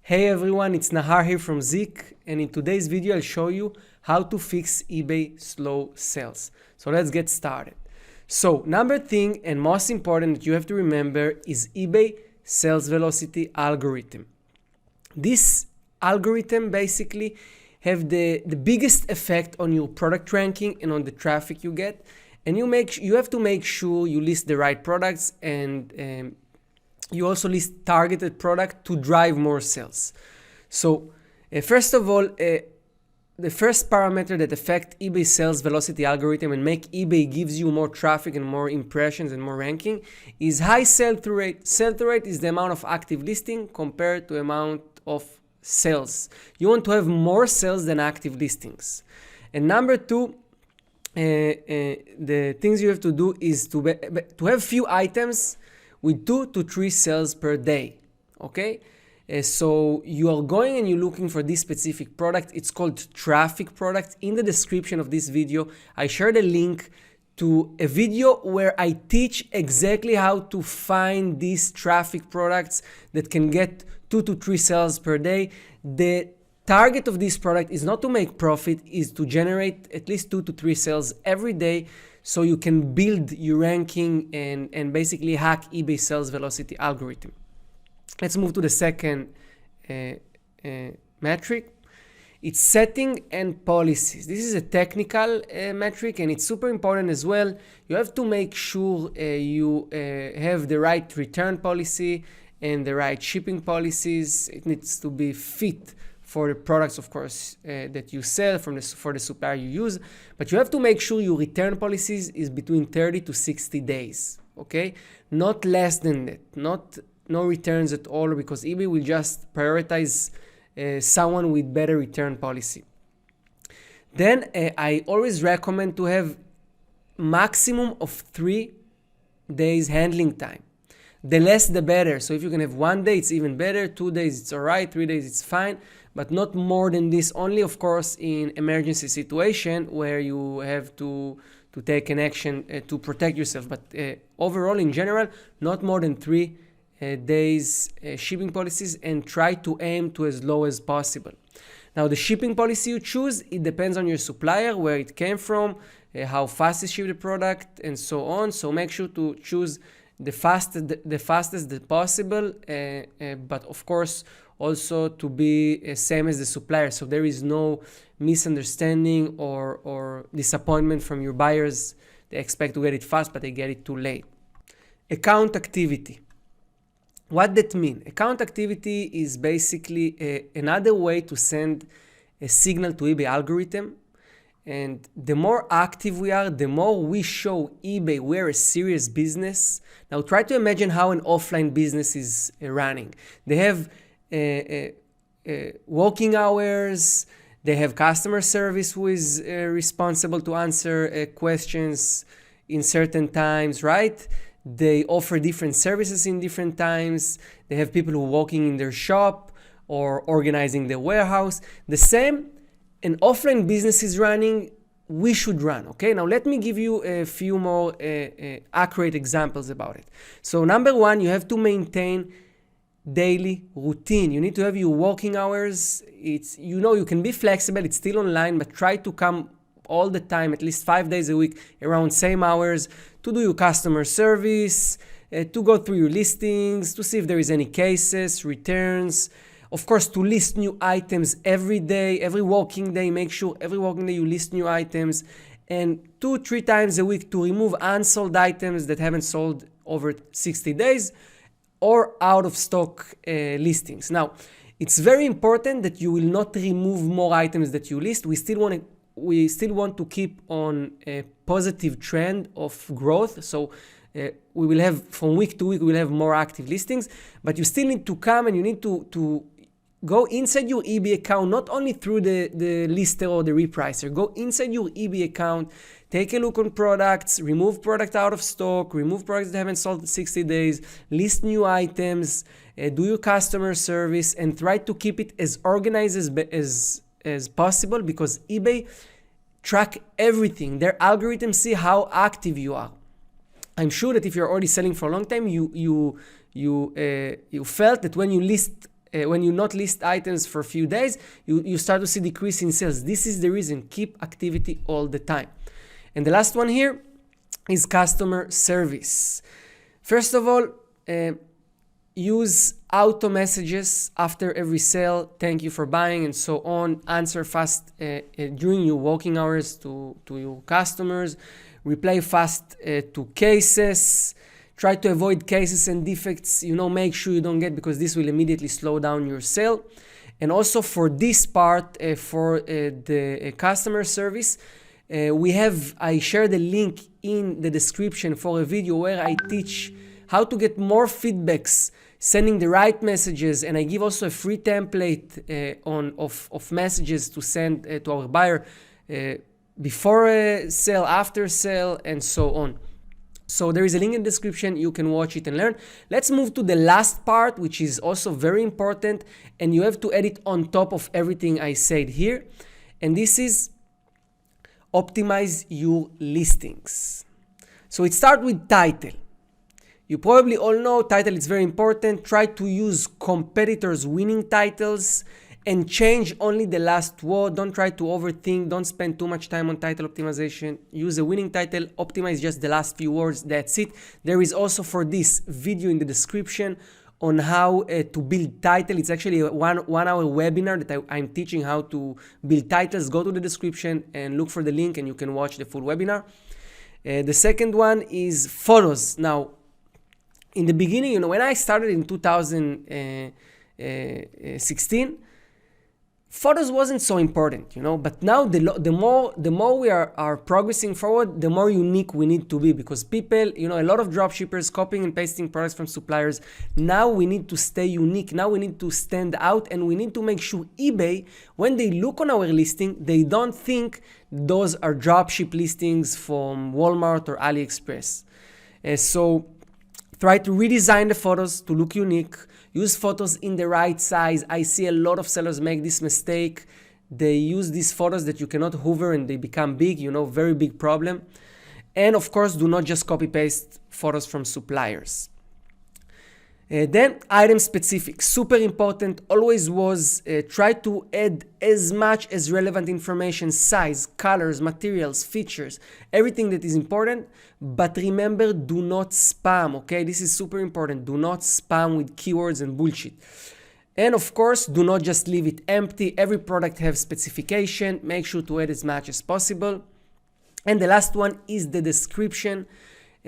Hey everyone, it's Nahar here from Zik, and in today's video I'll show you how to fix eBay slow sales. So let's get started. So number thing and most important that you have to remember is eBay sales velocity algorithm. This algorithm basically have the biggest effect on your product ranking and on the traffic you get, and you have to make sure you list the right products and you also list targeted product to drive more sales. So first of all, the first parameter that affect eBay sales velocity algorithm and make eBay gives you more traffic and more impressions and more ranking is high sell-through rate. Sell-through rate is the amount of active listing compared to amount of sales. You want to have more sales than active listings. And number two, the things you have to do is to have few items with 2 to 3 sales per day. Okay, so you are going and you're looking for this specific product. It's called traffic product. In the description of this video I shared a link to a video where I teach exactly how to find these traffic products that can get 2 to 3 sales per day. The target of this product is not to make profit, is to generate at least 2 to 3 sales every day, so you can build your ranking and basically hack eBay sales velocity algorithm. Let's move to the second metric. It's setting and policies. This is a technical metric and it's super important as well. You have to make sure you have the right return policy and the right shipping policies. It needs to be fit for the products, of course, that you sell for the supplier you use. But you have to make sure your return policies is between 30 to 60 days, okay? Not less than that, no returns at all, because eBay will just prioritize someone with better return policy. Then I always recommend to have maximum of 3 days handling time. The less the better. So if you can have 1 day, it's even better. 2 days, it's all right. 3 days, it's fine. But not more than this. Only, of course, in emergency situation where you have to take an action to protect yourself. But overall, in general, not more than 3 days shipping policies, and try to aim to as low as possible. Now, the shipping policy you choose, it depends on your supplier, where it came from, how fast is shipped the product, and so on. So make sure to choose the fastest possible, but of course also to be same as the supplier, so there is no misunderstanding or disappointment from your buyers. They expect to get it fast, but they get it too late. Account activity. What that mean? Account activity is basically another way to send a signal to eBay algorithm. And the more active we are, the more we show eBay we're a serious business. Now try to imagine how an offline business is running. They have working hours, they have customer service who is responsible to answer questions in certain times, right? They offer different services in different times. They have people who are working in their shop or organizing the warehouse. The same an offline business is running, we should run. Okay, now let me give you a few more accurate examples about it. So number one, you have to maintain daily routine. You need to have your working hours. It's, you can be flexible, it's still online, but try to come all the time, at least 5 days a week, around same hours, to do your customer service, to go through your listings, to see if there is any cases, returns. Of course, to list new items every day, every working day. Make sure every working day you list new items, and 2-3 times a week to remove unsold items that haven't sold over 60 days or out of stock listings. Now, it's very important that you will not remove more items that you list. We still want to keep on a positive trend of growth. So we will have, from week to week, we will have more active listings, but you still need to come and you need to go inside your eBay account, not only through the lister or the repricer. Go inside your eBay account, take a look on products, remove product out of stock, remove products that haven't sold in 60 days, list new items, do your customer service, and try to keep it as organized as possible, because eBay track everything. Their algorithms see how active you are. I'm sure that if you're already selling for a long time, you felt that when you list when you not list items for a few days, you start to see decrease in sales. This is the reason. Keep activity all the time. And the last one here is customer service. First of all, use auto messages after every sale. Thank you for buying and so on. Answer fast during your working hours to your customers. Reply fast to cases. Try to avoid cases and defects, make sure you don't get, because this will immediately slow down your sale. And also for this part, for the customer service, I shared a link in the description for a video where I teach how to get more feedbacks, sending the right messages, and I give also a free template of messages to send to our buyer before a sale, after sale, and so on. So there is a link in the description. You can watch it and learn. Let's move to the last part, which is also very important, and you have to add it on top of everything I said here. And this is optimize your listings. So it starts with title. You probably all know title is very important. Try to use competitors' winning titles and change only the last word. Don't try to overthink. Don't spend too much time on title optimization. Use a winning title. Optimize just the last few words. That's it. There is also for this video in the description on how to build title. It's actually a one-hour webinar that I'm teaching how to build titles. Go to the description and look for the link and you can watch the full webinar. The second one is photos. Now, in the beginning, when I started in 2016, photos wasn't so important, but now the more we are progressing forward, the more unique we need to be, because people, a lot of dropshippers copying and pasting products from suppliers. Now we need to stay unique. Now we need to stand out, and we need to make sure eBay, when they look on our listing, they don't think those are dropship listings from Walmart or AliExpress. So try to redesign the photos to look unique. Use photos in the right size. I see a lot of sellers make this mistake. They use these photos that you cannot hover and they become big, very big problem. And of course, do not just copy paste photos from suppliers. Then item specific, super important, always was try to add as much as relevant information, size, colors, materials, features, everything that is important. But remember, do not spam, okay? This is super important. Do not spam with keywords and bullshit. And of course, do not just leave it empty. Every product has specification. Make sure to add as much as possible. And the last one is the description.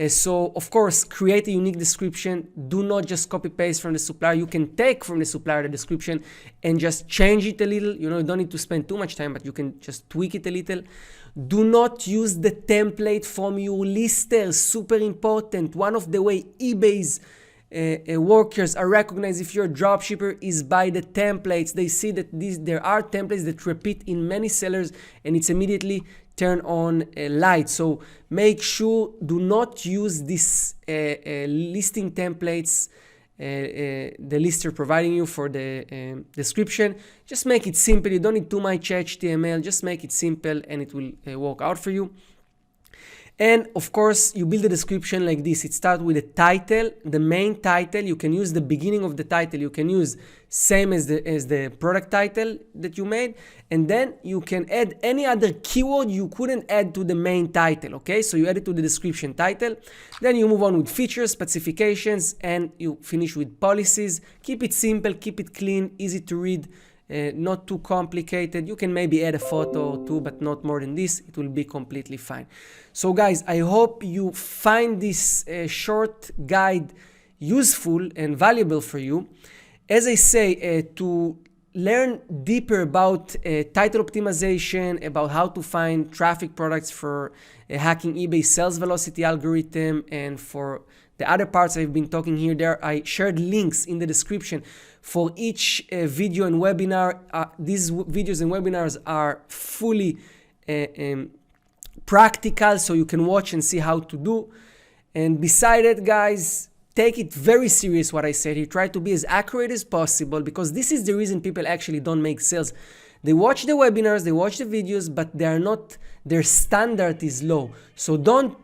So of course, create a unique description. Do not just copy paste from the supplier. You can take from the supplier the description and just change it a little. You don't need to spend too much time, but you can just tweak it a little. Do not use the template from your listers. Super important. One of the way eBay's workers are recognized if you're a dropshipper is by the templates. They see that there are templates that repeat in many sellers, and it's immediately turn on a light. So make sure do not use this listing templates the lister providing you for the description. Just make it simple. You don't need too much HTML. Just make it simple and it will work out for you. And of course, you build a description like this. It starts with a title, the main title. You can use the beginning of the title. You can use same as the product title that you made. And then you can add any other keyword you couldn't add to the main title, okay? So you add it to the description title. Then you move on with features, specifications, and you finish with policies. Keep it simple, keep it clean, easy to read. Not too complicated. You can maybe add a photo or two, but not more than this. It will be completely fine. So guys, I hope you find this short guide useful and valuable for you. As I say, to learn deeper about title optimization, about how to find traffic products for hacking eBay sales velocity algorithm, and for the other parts I've been talking here, there I shared links in the description for each video and webinar. These videos and webinars are fully practical, so you can watch and see how to do. And beside it, guys, take it very serious what I said here. Try to be as accurate as possible, because this is the reason people actually don't make sales. They watch the webinars, they watch the videos, but they are not, their standard is low. So don't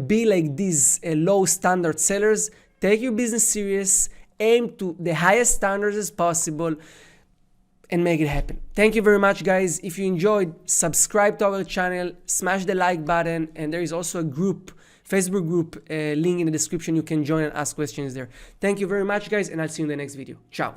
be like these low standard sellers. Take your business serious aim to the highest standards as possible and make it happen. Thank you very much, guys. If you enjoyed, subscribe to our channel, smash the like button, and there is also a group, Facebook group, link in the description. You can join and ask questions there. Thank you very much, guys, and I'll see you in the next video. Ciao.